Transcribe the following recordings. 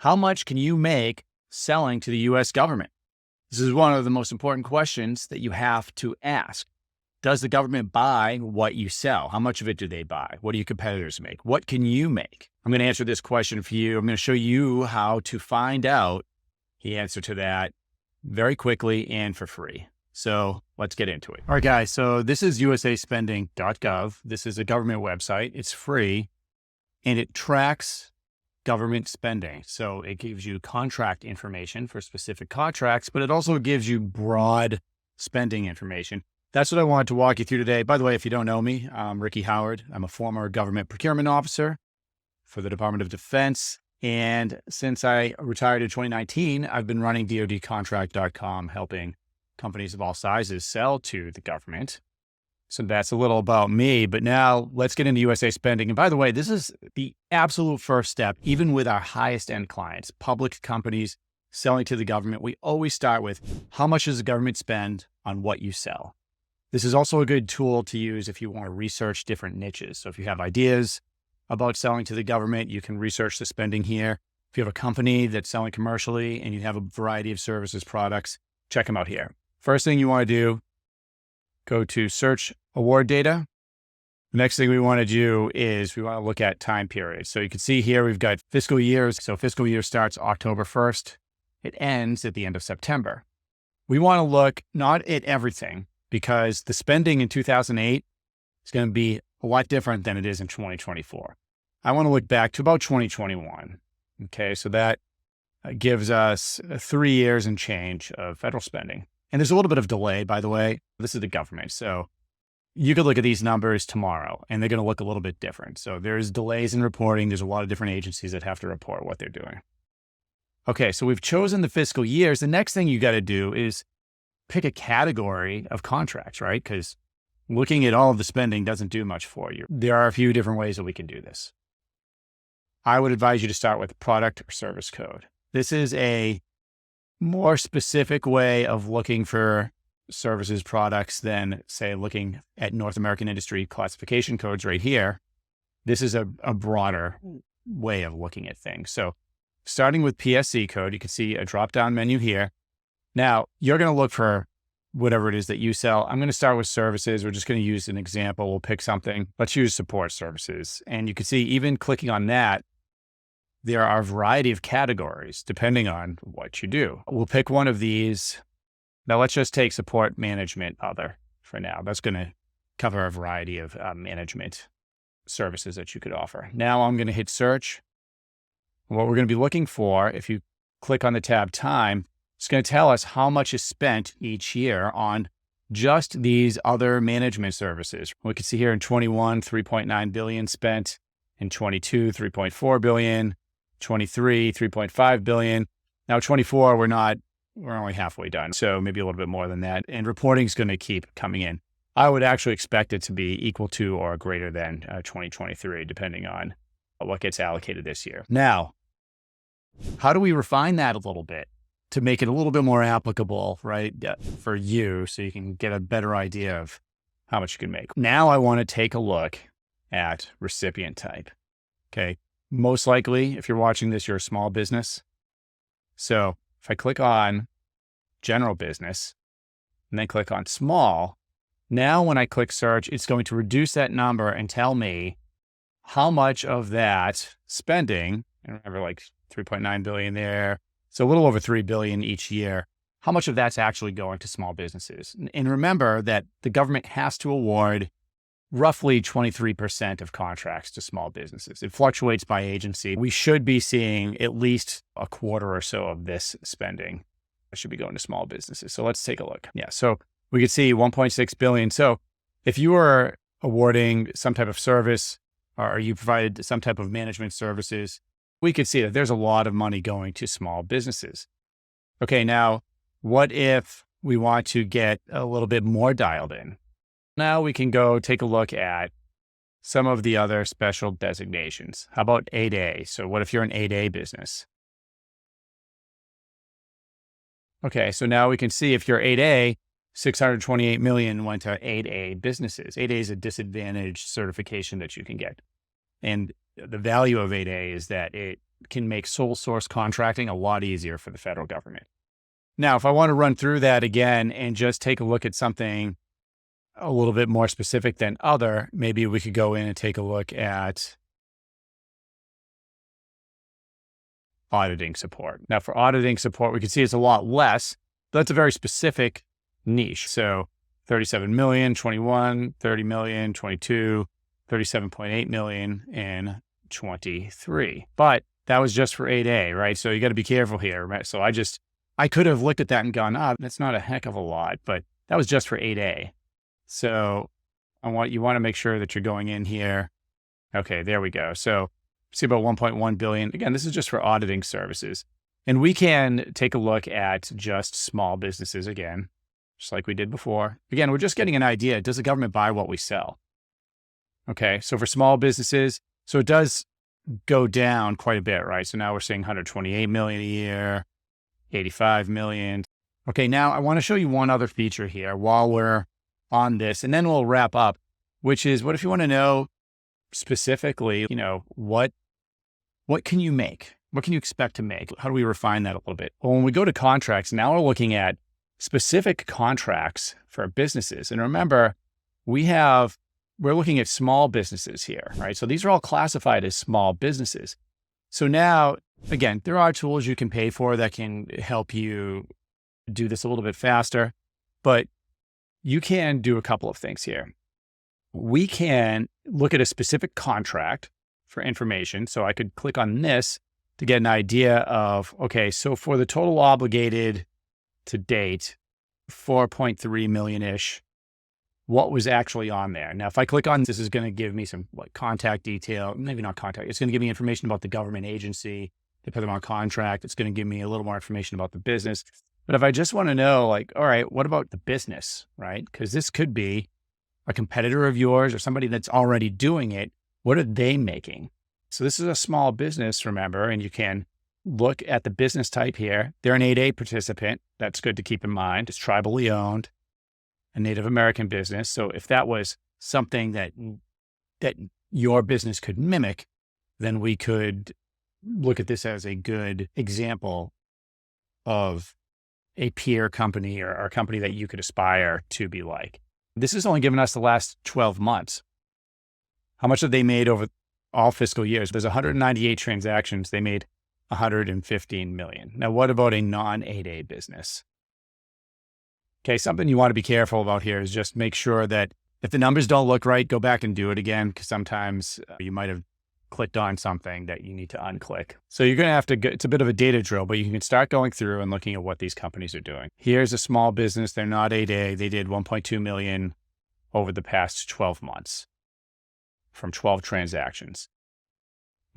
How much can you make selling to the U.S. government? This is one of the most important questions that you have to ask. Does the government buy what you sell? How much of it do they buy? What do your competitors make? What can you make? I'm going to answer this question for you. I'm going to show you how to find out the answer to that very quickly and for free. So let's get into it. All right, guys. So this is usaspending.gov. This is a government website. It's free and it tracks government spending. So it gives you contract information for specific contracts, but it also gives you broad spending information. That's what I wanted to walk you through today. By the way, if you don't know me, I'm Ricky Howard. I'm a former government procurement officer for the Department of Defense. And since I retired in 2019, I've been running DoDContract.com, helping companies of all sizes sell to the government. So that's a little about me, but now let's get into USA spending. And by the way, this is the absolute first step, even with our highest end clients, public companies selling to the government. We always start with how much does the government spend on what you sell? This is also a good tool to use if you want to research different niches. So if you have ideas about selling to the government, you can research the spending here. If you have a company that's selling commercially and you have a variety of services, products, check them out here. First thing you want to do, go to search award data. The next thing we want to do is we want to look at time periods. So you can see here, we've got fiscal years. So fiscal year starts October 1st. It ends at the end of September. We want to look not at everything because the spending in 2008 is going to be a lot different than it is in 2024. I want to look back to about 2021. Okay. So that gives us 3 years and change of federal spending. And there's a little bit of delay, by the way. This is the government. So you could look at these numbers tomorrow and they're going to look a little bit different. So there's delays in reporting. There's a lot of different agencies that have to report what they're doing. Okay, so we've chosen the fiscal years. The next thing you got to do is pick a category of contracts, right? Because looking at all of the spending doesn't do much for you. There are a few different ways that we can do this. I would advise you to start with product or service code. This is a more specific way of looking for services products than, say, looking at North American industry classification codes right here. This is a broader way of looking at things. So starting with PSC code, you can see a drop-down menu here. Now, you're going to look for whatever it is that you sell. I'm going to start with services. We're just going to use an example. We'll pick something. Let's use support services. And you can see even clicking on that, there are a variety of categories depending on what you do. We'll pick one of these. Now let's just take support management other for now. That's going to cover a variety of management services that you could offer. Now I'm going to hit search. What we're going to be looking for, if you click on the tab time, it's going to tell us how much is spent each year on just these other management services. We can see here in 21, 3.9 billion spent. In 22, 3.4 billion. 23, 3.5 billion. Now 24, we're only halfway done. So maybe a little bit more than that. And reporting is going to keep coming in. I would actually expect it to be equal to or greater than 2023, depending on what gets allocated this year. Now, how do we refine that a little bit to make it a little bit more applicable, right, for you so you can get a better idea of how much you can make? Now I want to take a look at recipient type. Okay. Most likely, if you're watching this, you're a small business. So if I click on general business and then click on small, now when I click search, it's going to reduce that number and tell me how much of that spending, and remember like 3.9 billion there, so a little over 3 billion each year, how much of that's actually going to small businesses. And remember that the government has to award roughly 23% of contracts to small businesses. It fluctuates by agency. We should be seeing at least a quarter or so of this spending should be going to small businesses. So let's take a look. Yeah, so we could see 1.6 billion. So if you are awarding some type of service or you provided some type of management services, we could see that there's a lot of money going to small businesses. Okay, now what if we want to get a little bit more dialed in? Now we can go take a look at some of the other special designations. How about 8A? So what if you're an 8A business? Okay, so now we can see if you're 8A, 628 million went to 8A businesses. 8A is a disadvantaged certification that you can get. And the value of 8A is that it can make sole source contracting a lot easier for the federal government. Now, if I want to run through that again and just take a look at something a little bit more specific than other, maybe we could go in and take a look at auditing support. Now, for auditing support, we can see it's a lot less, but that's a very specific niche. So 37 million, 21, 30 million, 22, 37.8 million, and 23. But that was just for 8A, right? So you got to be careful here, right? So I could have looked at that and gone, that's not a heck of a lot, but that was just for 8A. So you want to make sure that you're going in here. Okay, there we go. So see about 1.1 billion. Again, this is just for auditing services. And we can take a look at just small businesses again, just like we did before. Again, we're just getting an idea. Does the government buy what we sell? Okay, so for small businesses, so it does go down quite a bit, right? So now we're seeing 128 million a year, 85 million. Okay, now I want to show you one other feature here while we're on this, and then we'll wrap up, which is what if you want to know specifically, what can you make? What can you expect to make? How do we refine that a little bit? Well, when we go to contracts, now we're looking at specific contracts for businesses. And remember, we're looking at small businesses here, right? So these are all classified as small businesses. So now, again, there are tools you can pay for that can help you do this a little bit faster, but you can do a couple of things here. We can look at a specific contract for information. So I could click on this to get an idea of, okay, so for the total obligated to date, 4.3 million-ish, what was actually on there? Now, if I click on this, is going to give me some contact detail, maybe not contact. It's going to give me information about the government agency, they put them on contract. It's going to give me a little more information about the business. But if I just want to know, all right, what about the business, right? Because this could be a competitor of yours or somebody that's already doing it. What are they making? So this is a small business, remember, and you can look at the business type here. They're an 8A participant. That's good to keep in mind. It's tribally owned, a Native American business. So if that was something that your business could mimic, then we could look at this as a good example of a peer company or a company that you could aspire to be like. This has only given us the last 12 months. How much have they made over all fiscal years? There's 198 transactions. They made 115 million. Now, what about a non-8A business? Okay, something you want to be careful about here is just make sure that if the numbers don't look right, go back and do it again, because sometimes you might have clicked on something that you need to unclick. So you're going to have to it's a bit of a data drill, but you can start going through and looking at what these companies are doing. Here's a small business. They're not 8A. They did 1.2 million over the past 12 months from 12 transactions.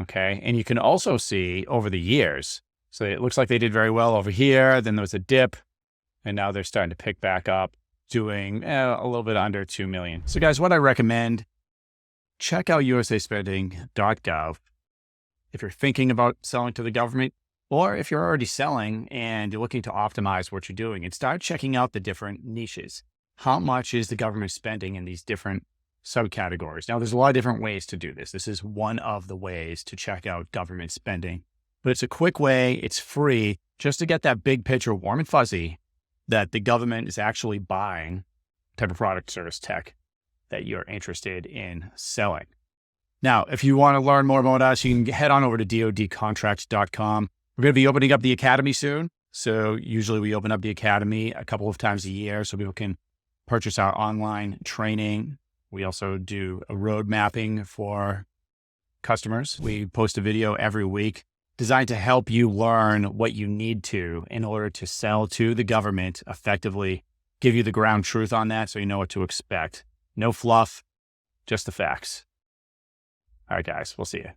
Okay. And you can also see over the years. So it looks like they did very well over here. Then there was a dip and now they're starting to pick back up, doing a little bit under 2 million. So guys, what I recommend, check out usaspending.gov if you're thinking about selling to the government, or if you're already selling and you're looking to optimize what you're doing, and start checking out the different niches. How much is the government spending in these different subcategories? Now, there's a lot of different ways to do this. This is one of the ways to check out government spending, but it's a quick way. It's free, just to get that big picture warm and fuzzy that the government is actually buying type of product, service, tech that you're interested in selling. Now, if you want to learn more about us, you can head on over to dodcontract.com. We're going to be opening up the academy soon. So usually we open up the academy a couple of times a year so people can purchase our online training. We also do a road mapping for customers. We post a video every week designed to help you learn what you need to in order to sell to the government effectively, give you the ground truth on that so you know what to expect. No fluff, just the facts. All right, guys, we'll see you.